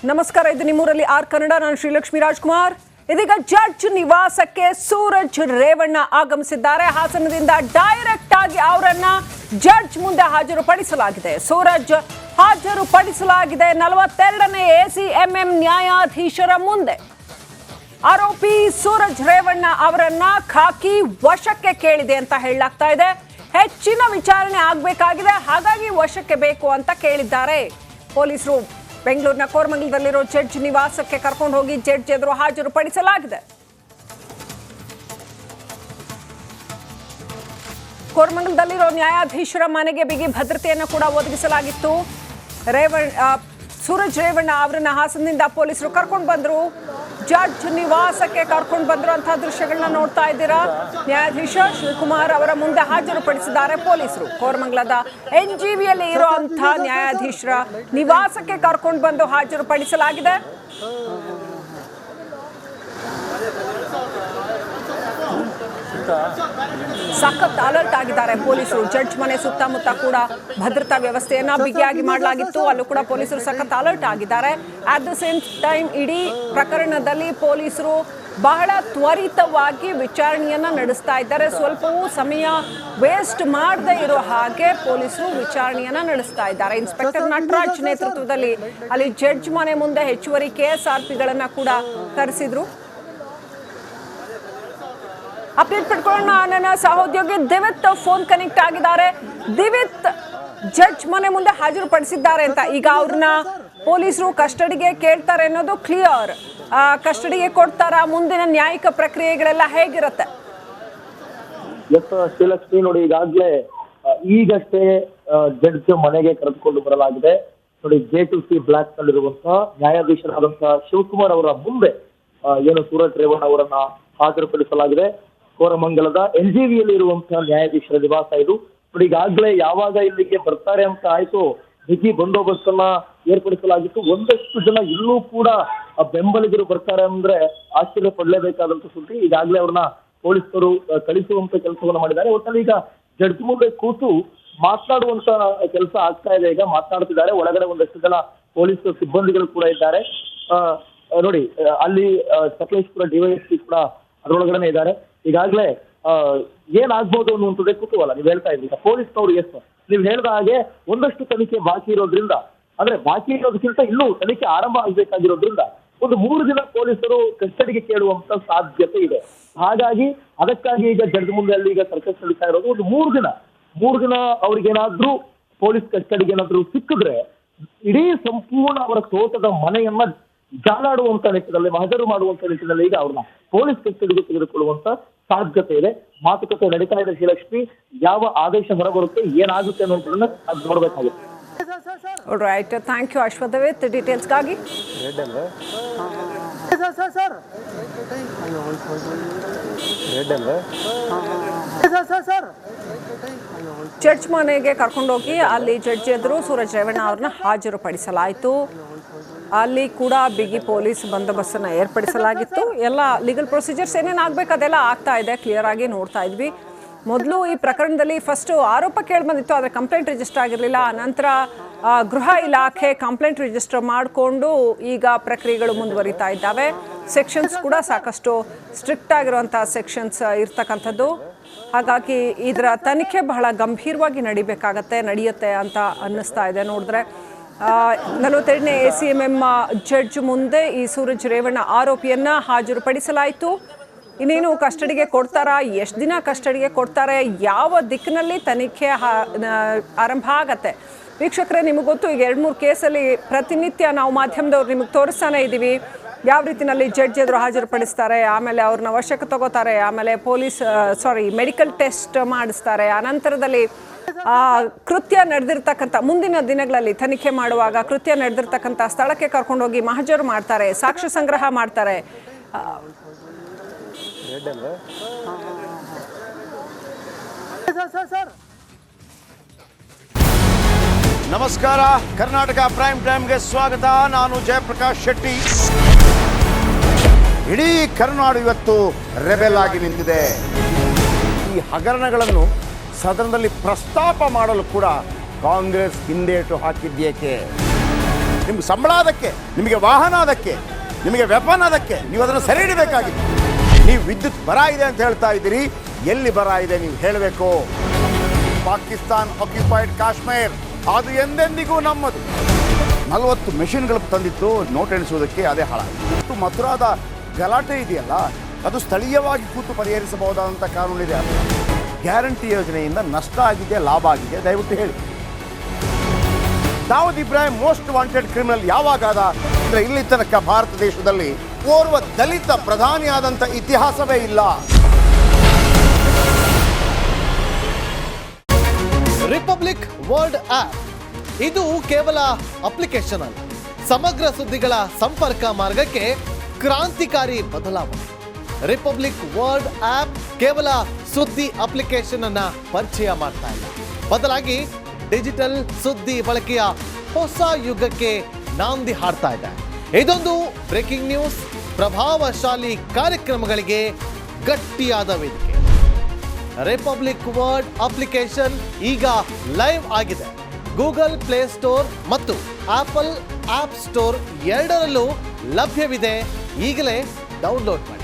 ನಮಸ್ಕಾರ, ಇದು ನಿಮ್ಮೂರಲ್ಲಿ ಆರ್ ಕನ್ನಡ. ನಾನು ಶ್ರೀಲಕ್ಷ್ಮಿ ರಾಜ್ಕುಮಾರ್. ಇದೀಗ ಜಡ್ಜ್ ನಿವಾಸಕ್ಕೆ ಸೂರಜ್ ರೇವಣ್ಣ ಆಗಮಿಸಿದ್ದಾರೆ. ಹಾಸನದಿಂದ ಡೈರೆಕ್ಟ್ ಆಗಿ ಅವರನ್ನ ಜಡ್ಜ್ ಮುಂದೆ ಹಾಜರುಪಡಿಸಲಾಗಿದೆ. ಸೂರಜ್ ಹಾಜರುಪಡಿಸಲಾಗಿದೆ 42ನೇ ACMM ನ್ಯಾಯಾಧೀಶರ ಮುಂದೆ. ಆರೋಪಿ ಸೂರಜ್ ರೇವಣ್ಣ ಅವರನ್ನ ಖಾಕಿ ವಶಕ್ಕೆ ಕೇಳಿದೆ ಅಂತ ಹೇಳಲಾಗ್ತಾ ಇದೆ. ಹೆಚ್ಚಿನ ವಿಚಾರಣೆ ಆಗಬೇಕಾಗಿದೆ, ಹಾಗಾಗಿ ವಶಕ್ಕೆ ಬೇಕು ಅಂತ ಕೇಳಿದ್ದಾರೆ ಪೊಲೀಸರು. ಬೆಂಗಳೂರಿನ ಕೋರಮಂಗಲದಲ್ಲಿರೋ ಜಡ್ಜ್ ನಿವಾಸಕ್ಕೆ ಕರ್ಕೊಂಡು ಹೋಗಿ ಜಡ್ಜ್ ಎದುರು ಹಾಜರುಪಡಿಸಲಾಗಿದೆ. ಕೋರಮಂಗಲದಲ್ಲಿರೋ ನ್ಯಾಯಾಧೀಶರ ಮನೆಗೆ ಬಿಗಿ ಭದ್ರತೆಯನ್ನು ಕೂಡ ಒದಗಿಸಲಾಗಿತ್ತು. ಸೂರಜ್ ರೇವಣ್ಣ ಅವರನ್ನ ಹಾಸನದಿಂದ ಪೊಲೀಸರು ಕರ್ಕೊಂಡು ಬಂದ್ರು, ಜಡ್ಜ್ ನಿವಾಸಕ್ಕೆ ಕರ್ಕೊಂಡು ಬಂದ್ರು ಅಂತ ದೃಶ್ಯಗಳನ್ನ ನೋಡ್ತಾ ಇದ್ದೀರಾ. ನ್ಯಾಯಾಧೀಶ ಶಿವಕುಮಾರ್ ಅವರ ಮುಂದೆ ಹಾಜರುಪಡಿಸಿದ್ದಾರೆ ಪೊಲೀಸರು. ಕೋರಮಂಗಲದ NGVಯಲ್ಲಿ ಇರುವಂತಹ ನ್ಯಾಯಾಧೀಶರ ನಿವಾಸಕ್ಕೆ ಕರ್ಕೊಂಡು ಬಂದು ಹಾಜರುಪಡಿಸಲಾಗಿದೆ. ಸಖತ್ ಅಲರ್ಟ್ ಆಗಿದ್ದಾರೆ ಪೊಲೀಸರು. ಜಡ್ಜ್ ಮನೆ ಸುತ್ತಮುತ್ತ ಕೂಡ ಭದ್ರತಾ ವ್ಯವಸ್ಥೆಯನ್ನ ಬಿಗಿಯಾಗಿ ಮಾಡಲಾಗಿತ್ತು, ಅಲ್ಲೂ ಕೂಡ ಪೊಲೀಸರು ಸಖತ್ ಅಲರ್ಟ್ ಆಗಿದ್ದಾರೆ. ಅಟ್ ದ ಸೇಮ್ ಟೈಮ್ ಇಡೀ ಪ್ರಕರಣದಲ್ಲಿ ಪೊಲೀಸರು ಬಹಳ ತ್ವರಿತವಾಗಿ ವಿಚಾರಣೆಯನ್ನ ನಡೆಸ್ತಾ ಇದ್ದಾರೆ. ಸ್ವಲ್ಪವೂ ಸಮಯ ವೇಸ್ಟ್ ಮಾಡದೇ ಇರೋ ಹಾಗೆ ಪೊಲೀಸರು ವಿಚಾರಣೆಯನ್ನ ನಡೆಸ್ತಾ ಇದ್ದಾರೆ. ಇನ್ಸ್ಪೆಕ್ಟರ್ ನಟರಾಜ್ ನೇತೃತ್ವದಲ್ಲಿ ಅಲ್ಲಿ ಜಡ್ಜ್ ಮನೆ ಮುಂದೆ ಹೆಚ್ಚುವರಿ KSRPಗಳನ್ನ ಕೂಡ ಕರೆಸಿದ್ರು. ಅಪ್ಡೇಟ್ ಪಡ್ಕೊಳ್ಳೋಣ. ನನ್ನ ಸಹೋದ್ಯೋಗಿ ದಿವಿತ್ ಫೋನ್ ಕನೆಕ್ಟ್ ಆಗಿದ್ದಾರೆ. ದಿವಿತ್, ಜಡ್ಜ್ ಮನೆ ಮುಂದೆ ಹಾಜರುಪಡಿಸಿದ್ದಾರೆ ಅಂತ ಈಗ ಅವ್ರನ್ನ ಪೊಲೀಸರು ಕಸ್ಟಡಿಗೆ ಕೇಳ್ತಾರೆ ಅನ್ನೋದು ಕ್ಲಿಯರ್. ಕಸ್ಟಡಿಗೆ ಕೊಡ್ತಾರ? ಮುಂದಿನ ನ್ಯಾಯಿಕ ಪ್ರಕ್ರಿಯೆಗಳೆಲ್ಲ ಹೇಗಿರುತ್ತೆ? ಶ್ರೀಲಕ್ಷ್ಮಿ ನೋಡಿ, ಈಗಷ್ಟೇ ಜಡ್ಜ್ ಮನೆಗೆ ಕರೆದುಕೊಂಡು ಬರಲಾಗಿದೆ. ನೋಡಿ, J2C ಬ್ಲಾಕ್ ನಲ್ಲಿರುವಂತಹ ನ್ಯಾಯಾಧೀಶರಾದಂತಹ ಶಿವಕುಮಾರ್ ಅವರ ಮುಂದೆ ಏನು ಸೂರಜ್ ರೇವಣ್ಣ ಅವರನ್ನ ಹಾಜರುಪಡಿಸಲಾಗಿದೆ. ಕೋರಮಂಗಲದ NGVಯಲ್ಲಿ ಇರುವಂತಹ ನ್ಯಾಯಾಧೀಶರ ನಿವಾಸ ಇದು. ನೋಡಿ, ಈಗಾಗಲೇ ಯಾವಾಗ ಇಲ್ಲಿಗೆ ಬರ್ತಾರೆ ಅಂತ ಆಯ್ತು, ಬಿಗಿ ಬಂದೋಬಸ್ತನ್ನ ಏರ್ಪಡಿಸಲಾಗಿತ್ತು. ಒಂದಷ್ಟು ಜನ ಇಲ್ಲೂ ಕೂಡ ಬೆಂಬಲಿಗರು ಬರ್ತಾರೆ ಅಂದ್ರೆ ಆಶ್ಚರ್ಯ ಪಡಲೇಬೇಕಾದಂತ ಸುದ್ದಿ. ಈಗಾಗಲೇ ಅವ್ರನ್ನ ಪೊಲೀಸರು ಕಳಿಸುವಂತ ಕೆಲಸವನ್ನ ಮಾಡಿದ್ದಾರೆ. ಒಟ್ಟಲ್ಲಿ ಈಗ ಜಡ್ಜ್ ಮುಂದೆ ಕೂತು ಮಾತನಾಡುವಂತ ಕೆಲಸ ಆಗ್ತಾ ಇದೆ. ಈಗ ಮಾತನಾಡ್ತಿದ್ದಾರೆ. ಒಳಗಡೆ ಒಂದಷ್ಟು ಜನ ಪೊಲೀಸ್ ಸಿಬ್ಬಂದಿಗಳು ಕೂಡ ಇದ್ದಾರೆ. ನೋಡಿ, ಅಲ್ಲಿ ಸಕಲೇಶ್ಪುರ DYSP ಕೂಡ ಅದರೊಳಗಡೆ ಇದ್ದಾರೆ. ಈಗಾಗಲೇ ಏನಾಗ್ಬೋದು ಅನ್ನುವಂಥದ್ದೇ ಕುತೂಹಲ. ನೀವು ಹೇಳ್ತಾ ಇದ್ದೀರಿ ಪೊಲೀಸ್ನವರು ನೀವು ಹೇಳಿದ ಹಾಗೆ ಒಂದಷ್ಟು ತನಿಖೆ ಬಾಕಿ ಇರೋದ್ರಿಂದ, ಅಂದ್ರೆ ಬಾಕಿ ಇರೋದಕ್ಕಿಂತ ಇನ್ನೂ ತನಿಖೆ ಆರಂಭ ಆಗಬೇಕಾಗಿರೋದ್ರಿಂದ ಒಂದು 3 ದಿನ ಪೊಲೀಸರು ಕಸ್ಟಡಿಗೆ ಕೇಳುವಂತ ಸಾಧ್ಯತೆ ಇದೆ. ಹಾಗಾಗಿ ಅದಕ್ಕಾಗಿ ಈಗ ಜಡ್ಜ್ ಮುಂದೆ ಅಲ್ಲಿ ಈಗ ಸರ್ಕಸ್ ನಡೀತಾ ಇರೋದು. ಒಂದು 3 ದಿನ ಅವ್ರಿಗೇನಾದ್ರೂ ಪೊಲೀಸ್ ಕಸ್ಟಡಿಗೆ ಏನಾದ್ರೂ ಸಿಕ್ಕಿದ್ರೆ ಇಡೀ ಸಂಪೂರ್ಣ ಅವರ ತೋಟದ ಮನೆಯನ್ನ ಜಾಲಾಡುವಂತ ನಿಟ್ಟಿನಲ್ಲಿ, ಮಹಜರು ಮಾಡುವಂತ ನಿಟ್ಟಿನಲ್ಲಿ ಈಗ ಅವ್ರನ್ನ ಪೊಲೀಸ್ ಕಸ್ಟಡಿಗೆ ತೆಗೆದುಕೊಳ್ಳುವಂತ ಸಾಧ್ಯತೆ ಇದೆ. ಮಾತುಕತೆ ನಡೀತಾ ಇದೆ ಶ್ರೀಲಕ್ಷ್ಮಿ. ಯಾವ ಆದೇಶ ಹೊರಬರುತ್ತೆ, ಏನಾಗುತ್ತೆ ಅನ್ನೋದನ್ನ ಅದು ನೋಡ್ಬೇಕಾಗುತ್ತೆ. ರೈಟ್, ಥ್ಯಾಂಕ್ ಯು ಅಶ್ವಥ್ ಡೀಟೇಲ್ಸ್ಗಾಗಿ. ಜಡ್ಜ್ ಮನೆಗೆ ಕರ್ಕೊಂಡೋಗಿ ಅಲ್ಲಿ ಜಡ್ಜ್ ಎದುರು ಸೂರಜ್ ರೇವಣ್ಣ ಅವ್ರನ್ನ ಹಾಜರುಪಡಿಸಲಾಯಿತು. ಅಲ್ಲಿ ಕೂಡ ಬಿಗಿ ಪೊಲೀಸ್ ಬಂದೋಬಸ್ತನ್ನು ಏರ್ಪಡಿಸಲಾಗಿತ್ತು. ಎಲ್ಲ ಲೀಗಲ್ ಪ್ರೊಸೀಜರ್ಸ್ ಏನೇನು ಆಗಬೇಕು ಅದೆಲ್ಲ ಆಗ್ತಾ ಇದೆ. ಕ್ಲಿಯರ್ ಆಗಿ ನೋಡ್ತಾ ಇದ್ವಿ. ಮೊದಲು ಈ ಪ್ರಕರಣದಲ್ಲಿ ಫಸ್ಟು ಆರೋಪ ಕೇಳಿಬಂದಿತ್ತು, ಆದರೆ ಕಂಪ್ಲೇಂಟ್ ರಿಜಿಸ್ಟರ್ ಆಗಿರಲಿಲ್ಲ. ನಂತರ ಗೃಹ ಇಲಾಖೆ ಕಂಪ್ಲೇಂಟ್ ರಿಜಿಸ್ಟರ್ ಮಾಡಿಕೊಂಡು ಈಗ ಪ್ರಕ್ರಿಯೆಗಳು ಮುಂದುವರಿತಾ ಇದ್ದಾವೆ. ಸೆಕ್ಷನ್ಸ್ ಕೂಡ ಸಾಕಷ್ಟು ಸ್ಟ್ರಿಕ್ಟ್ ಆಗಿರುವಂಥ ಸೆಕ್ಷನ್ಸ್ ಇರ್ತಕ್ಕಂಥದ್ದು. ಹಾಗಾಗಿ ಇದರ ತನಿಖೆ ಬಹಳ ಗಂಭೀರವಾಗಿ ನಡೆಯುತ್ತೆ ಅಂತ ಅನ್ನಿಸ್ತಾ ಇದೆ. ನೋಡಿದ್ರೆ 42ನೇ ACMM ಜಡ್ಜ್ ಮುಂದೆ ಈ ಸೂರಜ್ ರೇವಣ್ಣ ಆರೋಪಿಯನ್ನ ಹಾಜರುಪಡಿಸಲಾಯಿತು. ಇನ್ನೇನು ಕಸ್ಟಡಿಗೆ ಕೊಡ್ತಾರಾ, ಎಷ್ಟು ದಿನ ಕಸ್ಟಡಿಗೆ ಕೊಡ್ತಾರೆ, ಯಾವ ದಿಕ್ಕಿನಲ್ಲಿ ತನಿಖೆ ಆರಂಭ ಆಗತ್ತೆ? ವೀಕ್ಷಕರೇ, ನಿಮಗೆ ಗೊತ್ತು, ಈಗ 2-3 ಕೇಸಲ್ಲಿ ಪ್ರತಿನಿತ್ಯ ನಾವು ಮಾಧ್ಯಮದವ್ರು ನಿಮಗೆ ತೋರಿಸ್ತಾನೆ ಇದ್ದೀವಿ ಯಾವ ರೀತಿಯಲ್ಲಿ ಜಡ್ಜ್ ಎದುರು ಹಾಜರುಪಡಿಸ್ತಾರೆ, ಆಮೇಲೆ ಅವ್ರನ್ನ ವಶಕ್ಕೆ ತಗೋತಾರೆ, ಆಮೇಲೆ ಮೆಡಿಕಲ್ ಟೆಸ್ಟ್ ಮಾಡಿಸ್ತಾರೆ. ಆನಂತರದಲ್ಲಿ ಕೃತ್ಯ ನಡೆದಿರ್ತಕ್ಕಂಥ ಮುಂದಿನ ದಿನಗಳಲ್ಲಿ ತನಿಖೆ ಮಾಡುವಾಗ ಕೃತ್ಯ ನಡೆದಿರ್ತಕ್ಕಂಥ ಸ್ಥಳಕ್ಕೆ ಕರ್ಕೊಂಡೋಗಿ ಮಹಜರು ಮಾಡ್ತಾರೆ, ಸಾಕ್ಷ್ಯ ಸಂಗ್ರಹ ಮಾಡ್ತಾರೆ. ನಮಸ್ಕಾರ, ಕರ್ನಾಟಕ ಪ್ರೈಮ್ ಟೈಮ್ಗೆ ಸ್ವಾಗತ. ನಾನು ಜಯಪ್ರಕಾಶ್ ಶೆಟ್ಟಿ. ಇಡೀ ಕರ್ನಾಡು ಇವತ್ತು ರೆಬೆಲ್ ಆಗಿ ನಿಂತಿದೆ. ಈ ಹಗರಣಗಳನ್ನು ಸದನದಲ್ಲಿ ಪ್ರಸ್ತಾಪ ಮಾಡಲು ಕೂಡ ಕಾಂಗ್ರೆಸ್ ಹಿಂದೇಟು ಹಾಕಿದ್ದೇಕೆ? ನಿಮ್ಗೆ ಸಂಬಳ ಅದಕ್ಕೆ, ನಿಮಗೆ ವಾಹನ ಅದಕ್ಕೆ, ನಿಮಗೆ ವೆಪನ್ ಅದಕ್ಕೆ, ನೀವು ಅದನ್ನು ಸೆರೆ ಹಿಡಬೇಕಾಗಿತ್ತು. ನೀವು ವಿದ್ಯುತ್ ಬರ ಇದೆ ಅಂತ ಹೇಳ್ತಾ ಇದ್ದೀರಿ, ಎಲ್ಲಿ ಬರ ಇದೆ ನೀವು ಹೇಳಬೇಕು. ಪಾಕಿಸ್ತಾನ್ ಆಕ್ಯುಪೈಡ್ ಕಾಶ್ಮೀರ್ ಅದು ಎಂದೆಂದಿಗೂ ನಮ್ಮದು. 40 ಮೆಷಿನ್ಗಳು ತಂದಿತ್ತು ನೋಟ್ ಎಣಿಸುವುದಕ್ಕೆ, ಅದೇ ಹಾಳಾಯಿತು. ಮಥುರಾದ ಗಲಾಟೆ ಇದೆಯಲ್ಲ, ಅದು ಸ್ಥಳೀಯವಾಗಿ ಕೂತು ಪರಿಹರಿಸಬಹುದಾದಂಥ ಕಾನೂನಿದೆ. ಗ್ಯಾರಂಟಿ ಯೋಜನೆಯಿಂದ ನಷ್ಟ ಆಗಿದೆ, ಲಾಭ ಆಗಿದೆ, ದಯವಿಟ್ಟು ಹೇಳಿ. Dawood Ibrahim most wanted criminal ಯಾವಾಗಾದ ಅಂದರೆ ಇಲ್ಲಿ ತನಕ ಭಾರತ ದೇಶದಲ್ಲಿ ಓರ್ವ ದಲಿತ ಪ್ರಧಾನಿಯಾದಂಥ ಇತಿಹಾಸವೇ ಇಲ್ಲ. ರಿಪಬ್ಲಿಕ್ ವರ್ಲ್ಡ್ ಆಪ್ ಇದು ಕೇವಲ ಅಪ್ಲಿಕೇಶನ್ ಅಲ್ಲ, ಸಮಗ್ರ ಸುದ್ದಿಗಳ ಸಂಪರ್ಕ ಮಾರ್ಗಕ್ಕೆ ಕ್ರಾಂತಿಕಾರಿ ಬದಲಾವಣೆ. ರಿಪಬ್ಲಿಕ್ ವರ್ಲ್ಡ್ ಆಪ್ ಕೇವಲ ಸುದ್ದಿ ಅಪ್ಲಿಕೇಶನ್ ಅನ್ನ ಪರಿಚಯ ಮಾಡ್ತಾ ಇಲ್ಲ, ಬದಲಾಗಿ ಡಿಜಿಟಲ್ ಸುದ್ದಿ ಬಳಕೆಯ ಹೊಸ ಯುಗಕ್ಕೆ ನಾಂದಿ ಹಾಡ್ತಾ ಇದೆ. ಇದೊಂದು ಬ್ರೇಕಿಂಗ್ ನ್ಯೂಸ್, ಪ್ರಭಾವಶಾಲಿ ಕಾರ್ಯಕ್ರಮಗಳಿಗೆ ಗಟ್ಟಿಯಾದ ವೇದಿಕೆ. ರಿಪಬ್ಲಿಕ್ ವರ್ಲ್ಡ್ ಅಪ್ಲಿಕೇಶನ್ ಈಗ ಲೈವ್ ಆಗಿದೆ. ಗೂಗಲ್ ಪ್ಲೇ ಸ್ಟೋರ್ ಮತ್ತು ಆಪಲ್ ಆಪ್ ಸ್ಟೋರ್ ಎರಡರಲ್ಲೂ ಲಭ್ಯವಿದೆ. ಈಗಲೇ ಡೌನ್ಲೋಡ್ ಮಾಡಿ.